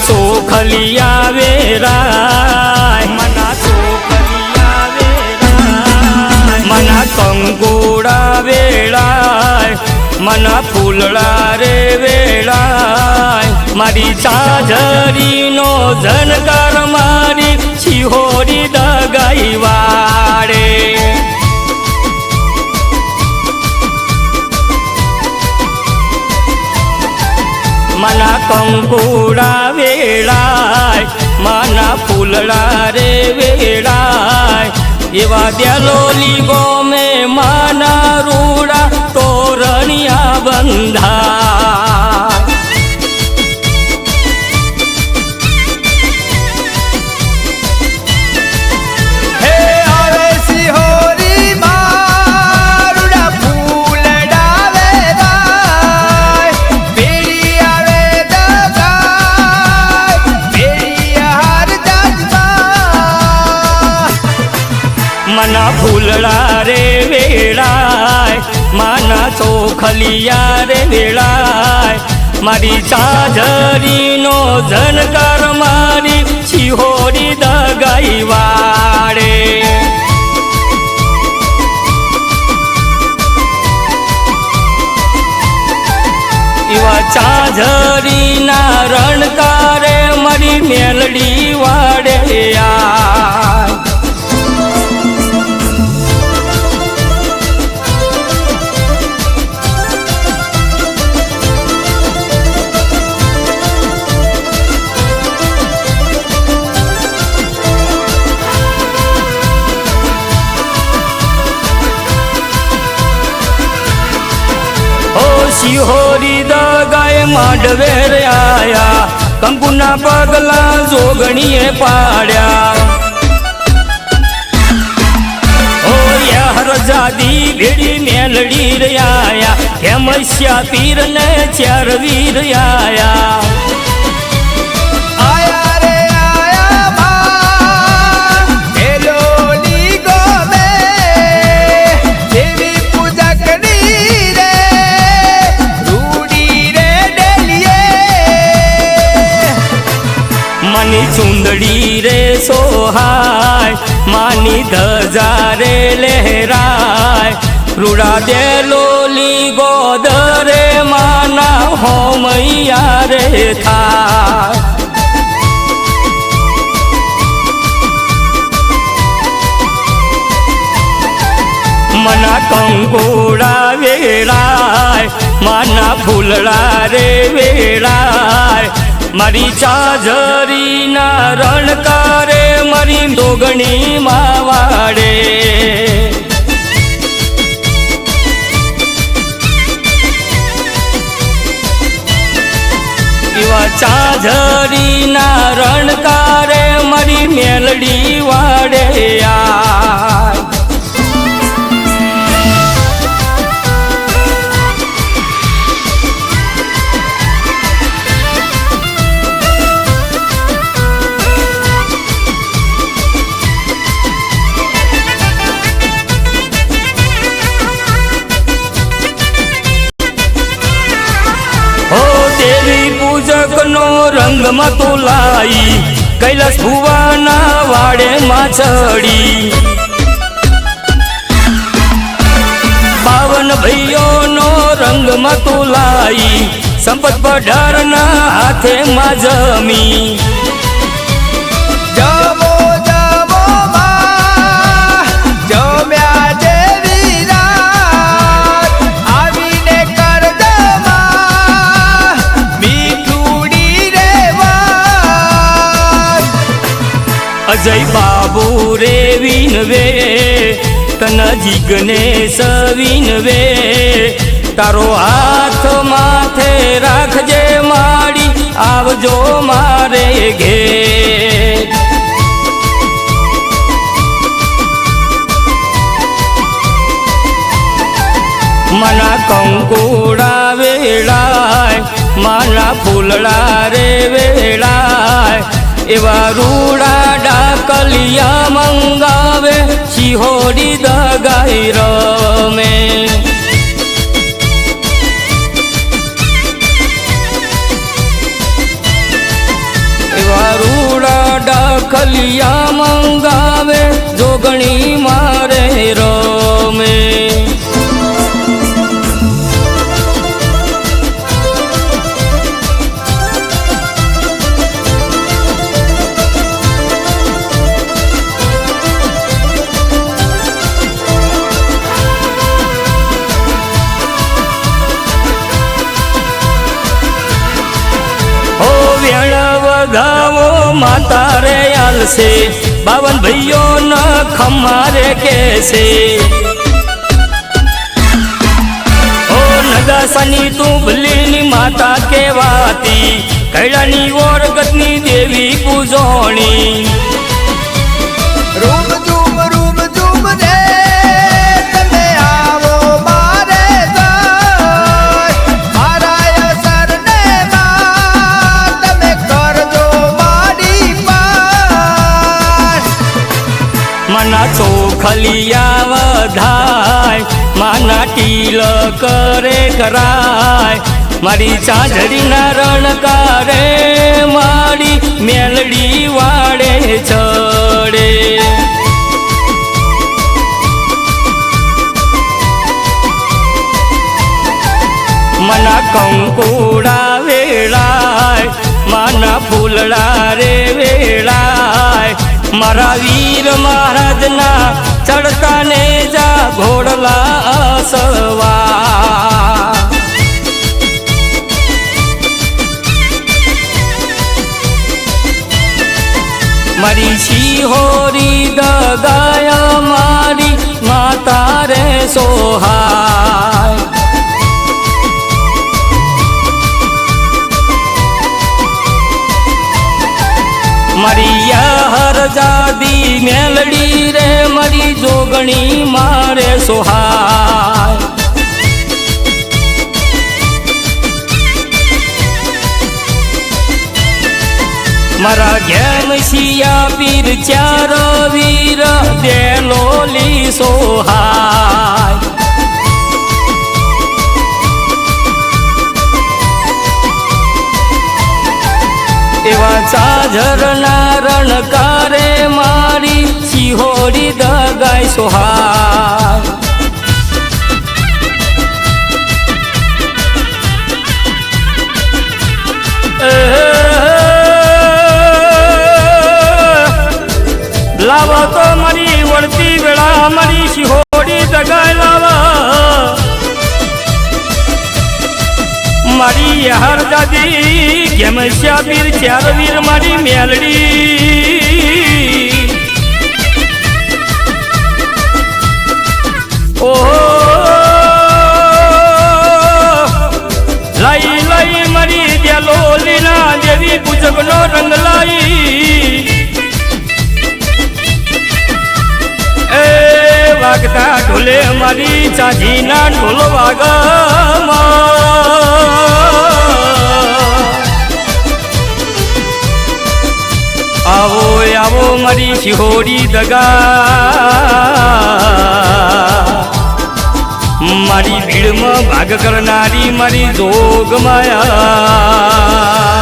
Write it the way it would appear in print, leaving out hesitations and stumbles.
ચોખલિયા વેરાય મના ચોખલિયા વેરાય મના કંકોડા વેળાય મના ફૂલડા રે વેળાય મારી ચાજરીનો જનકાર મારી શિહોરી દગાઈ વાડે મના કંકોડા વેળાય મના ફૂલડા રે વેળાય એવા દ્યાલોલી ગોમે માના રૂડા તોરણિયા બંધા મના ફૂલડા રે વેળાય મના ચોખલિયા રે વેળાય મારી ચાજરીનો જનકાર મારી શિહોરી દગાઈ વાડે એવા ચાજરીના રણકારે મારી મેલડી વાડે શિહોરી દગાએ માંડવે આયા કંકુના પગલા જોગણીએ પાડ્યા ઓ યાર જાદી ભેડી મેલડી રહ્યા હેમસ્યા પીર ને ચાર વીર આયા માની ચુંદડી રે સોહાય માની ધજા રે લહેરાય રૂડા દે લોલી ગોદરે માના હોમૈયા રે થાય મના કંકોડા વેળાય માના ફૂલડા રે વેળાય મારી ચાજરીના રણકારે મારી દોગણી માવાડે એવા ચાજરીના રણકારે મારી મેલડી વાડે પૂજકનો રંગ મતુલાઈ કૈલાસ ભુવાના વાડે માં ચડી બાવન ભાઈઓનો રંગ મતુલાઈ સંપત પઢારના હાથે માં જમી અજય બાબુ રે વિનવે તન જીગને સવિનવે તારો હાથ માથે રાખજે માડી આવજો મારે ઘેર મના કંકોડા વેળાય માના ફૂલડા રે વેળાય એવા રૂડા ડાકલિયા મંગાવે શિહોરી દગાઈ રમે ખલિયા મંગાવે જોગણી મારે રમે ગાવો માતા રે આલશે 52 ભાઈઓ ન ખમારે કેસે ઓ નગાસાની તું ભલીની માતા કેવાતી કૈડાની ઓરગતની દેવી પૂજોણી રૂમ ઝૂમ રે તમે આવો મારે મારા સરને તમે કરજો મારી પાર મના ચોખલિયા વધાય માના ટીલ કરે કરાય મારી ચાંદડીના રણકારે મારી મેલડી વાડે ચડે મના કંકુડા વેળાય માના ફૂલડા રે વેળાય મારા વીર મહારાજના ચડતા ને જા ઘોડલા અસવા મારી શિહોરી દગાયા મારી માતા રે સોહાય મારી હર જાદી મેલડી રે મારી જોગણી મારે સોહાય મારા ઘેમ શિયા પીર ચાર વીર દેલોલી સોહાય એવા ચાઝરના રણકારે મારી શિહોરી દગાય સોહાય લાવા તો મારી વળતી વેળા મારી શિહોરી દગાય લાવા મારી હર દાદી કેમ શ્યાબીર ચાર વીર મારી મેલડી ઓહો લાઈ લાઈ મારી દેલોલીના દેવી પૂજકનો રંગ લાઈ વાગતા ઢોલે મારી ચાંદીના ઢોલ આવો આવો મારી શિહોરી દગા મારી ભીડમાં ભાગ કરનારી મારી જોગ માયા